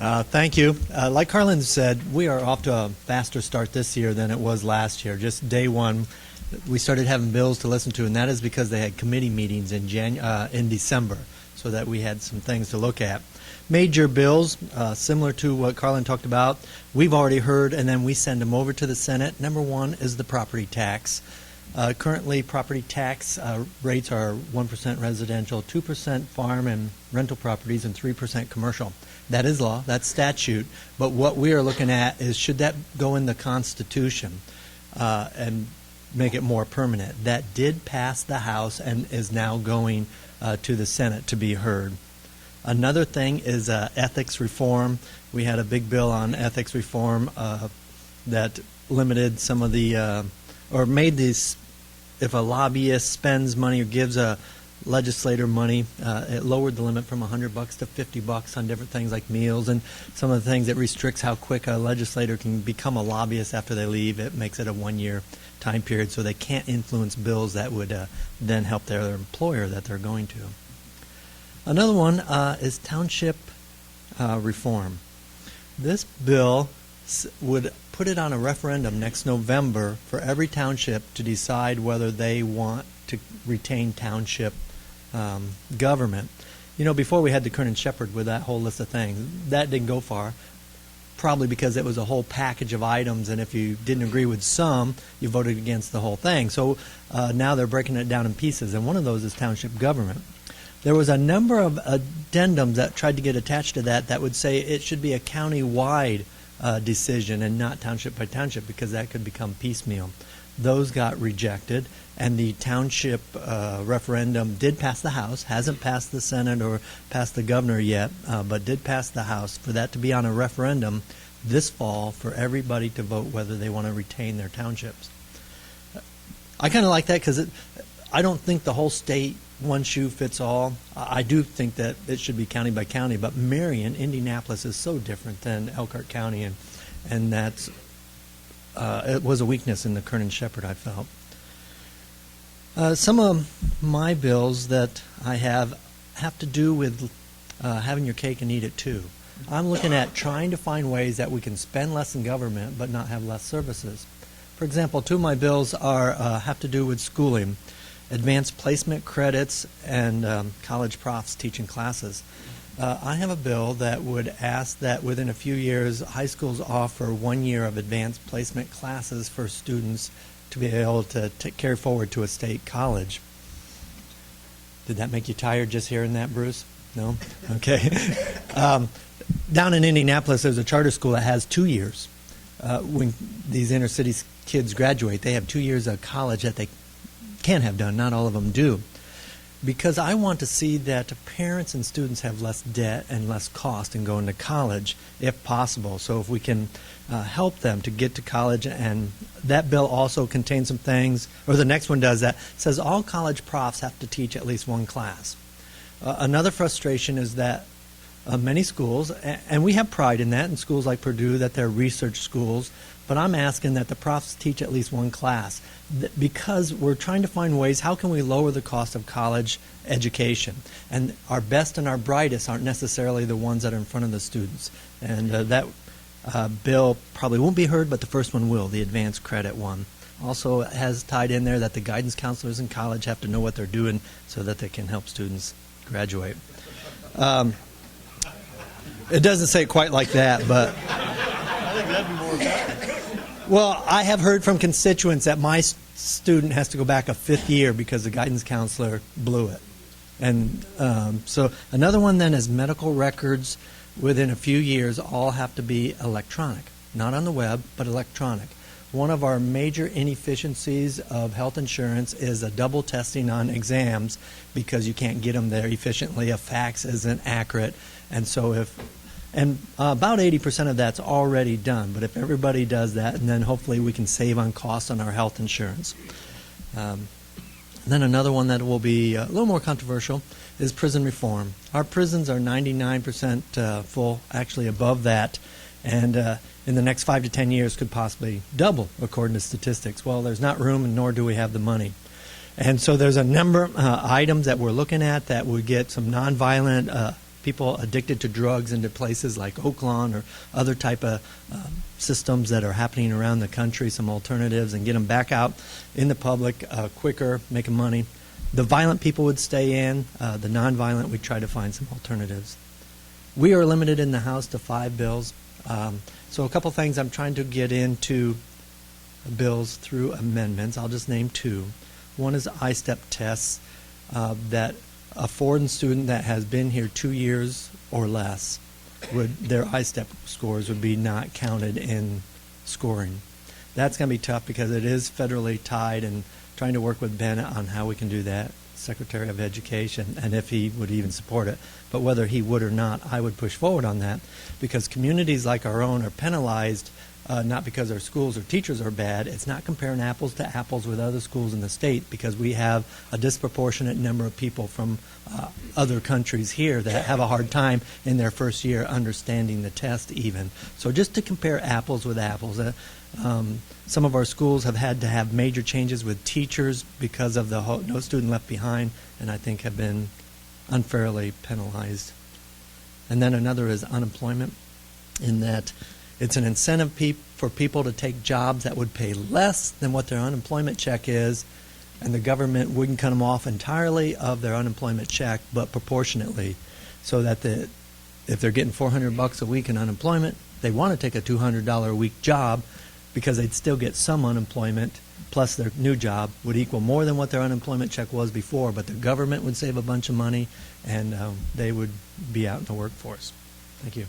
Thank you. Like Carlin said, we are off to a faster start this year than it was last year. Just day one, we started having bills to listen to, and that is because they had committee meetings in December, so that we had some things to look at. Major bills, similar to what Carlin talked about, we've already heard, and then we send them over to the Senate. Number one is the property tax. Currently, property tax rates are 1% residential, 2% farm and rental properties, and 3% commercial. That is law, that's statute, but what we are looking at is should that go in the Constitution and make it more permanent. That did pass the House and is now going to the Senate to be heard. Another thing is ethics reform. We had a big bill on ethics reform that limited some of the, or made these, if a lobbyist spends money or gives a legislator money, it lowered the limit from $100 to $50 on different things like meals and some of the things. It restricts how quick a legislator can become a lobbyist after they leave. It makes it a one-year time period, so they can't influence bills that would then help their employer that they're going to. Another one is township reform. This bill would put it on a referendum next November for every township to decide whether they want to retain township government. You know, before we had the Kernan Shepherd with that whole list of things, that didn't go far, probably because it was a whole package of items, and if you didn't agree with some, you voted against the whole thing. So now they're breaking it down in pieces, and one of those is township government. There was a number of addendums that tried to get attached to that would say it should be a county-wide decision and not township by township, because that could become piecemeal. Those got rejected, and the township referendum did pass the House, hasn't passed the Senate or passed the governor yet, but did pass the House. For that to be on a referendum this fall for everybody to vote whether they want to retain their townships. I kind of like that because I don't think the whole state one shoe fits all. I do think that it should be county by county, but Marion, Indianapolis is so different than Elkhart County, and that's it was a weakness in the Kernan Shepherd, I felt. Some of my bills that I have to do with having your cake and eat it too. I'm looking at trying to find ways that we can spend less in government but not have less services. For example, two of my bills are have to do with schooling. Advanced placement credits and college profs teaching classes. I have a bill that would ask that within a few years high schools offer 1 year of advanced placement classes for students to be able to carry forward to a state college. Did that make you tired just hearing that, Bruce? No? Okay. Down in Indianapolis, there's a charter school that has 2 years. When these inner city kids graduate, they have 2 years of college that they can have done. Not all of them do. Because I want to see that parents and students have less debt and less cost in going to college, if possible. So if we can help them to get to college, and that bill also contains some things, or the next one does that, says all college profs have to teach at least one class. Another frustration is that many schools, and we have pride in that, in schools like Purdue, that they're research schools, but I'm asking that the profs teach at least one class, because we're trying to find ways, how can we lower the cost of college education? And our best and our brightest aren't necessarily the ones that are in front of the students. And that bill probably won't be heard, but the first one will, the advanced credit one. Also has tied in there that the guidance counselors in college have to know what they're doing so that they can help students graduate. It doesn't say it quite like that, but I think that'd be more effective. Well, I have heard from constituents that my student has to go back a 5th year because the guidance counselor blew it. And so another one then is medical records within a few years all have to be electronic, not on the web, but electronic. One of our major inefficiencies of health insurance is a double testing on exams because you can't get them there efficiently. A fax isn't accurate. And so about 80% of that's already done. But if everybody does that, and then hopefully we can save on costs on our health insurance. Then another one that will be a little more controversial is prison reform. Our prisons are 99% full, actually above that. And in the next 5 to 10 years could possibly double, according to statistics. Well, there's not room, and nor do we have the money. And so there's a number of items that we're looking at that would get some nonviolent people addicted to drugs into places like Oaklawn or other type of systems that are happening around the country, some alternatives, and get them back out in the public quicker, making money. The violent people would stay in. The nonviolent, we try to find some alternatives. We are limited in the House to 5 bills. So a couple things I'm trying to get into bills through amendments. I'll just name 2. One is I-STEP tests that a foreign student that has been here 2 years or less, their I-STEP scores would be not counted in scoring. That's going to be tough because it is federally tied, and trying to work with Bennett on how we can do that, Secretary of Education, and if he would even support it. But whether he would or not, I would push forward on that, because communities like our own are penalized not because our schools or teachers are bad. It's not comparing apples to apples with other schools in the state, because we have a disproportionate number of people from other countries here that have a hard time in their first year understanding the test even. So just to compare apples with apples, some of our schools have had to have major changes with teachers because of the No Student Left Behind, and I think have been unfairly penalized. And then another is unemployment, in that it's an incentive for people to take jobs that would pay less than what their unemployment check is, and the government wouldn't cut them off entirely of their unemployment check, but proportionately, so that if they're getting $400 a week in unemployment, they want to take a $200 a week job, because they'd still get some unemployment, plus their new job would equal more than what their unemployment check was before, but the government would save a bunch of money, and they would be out in the workforce. Thank you.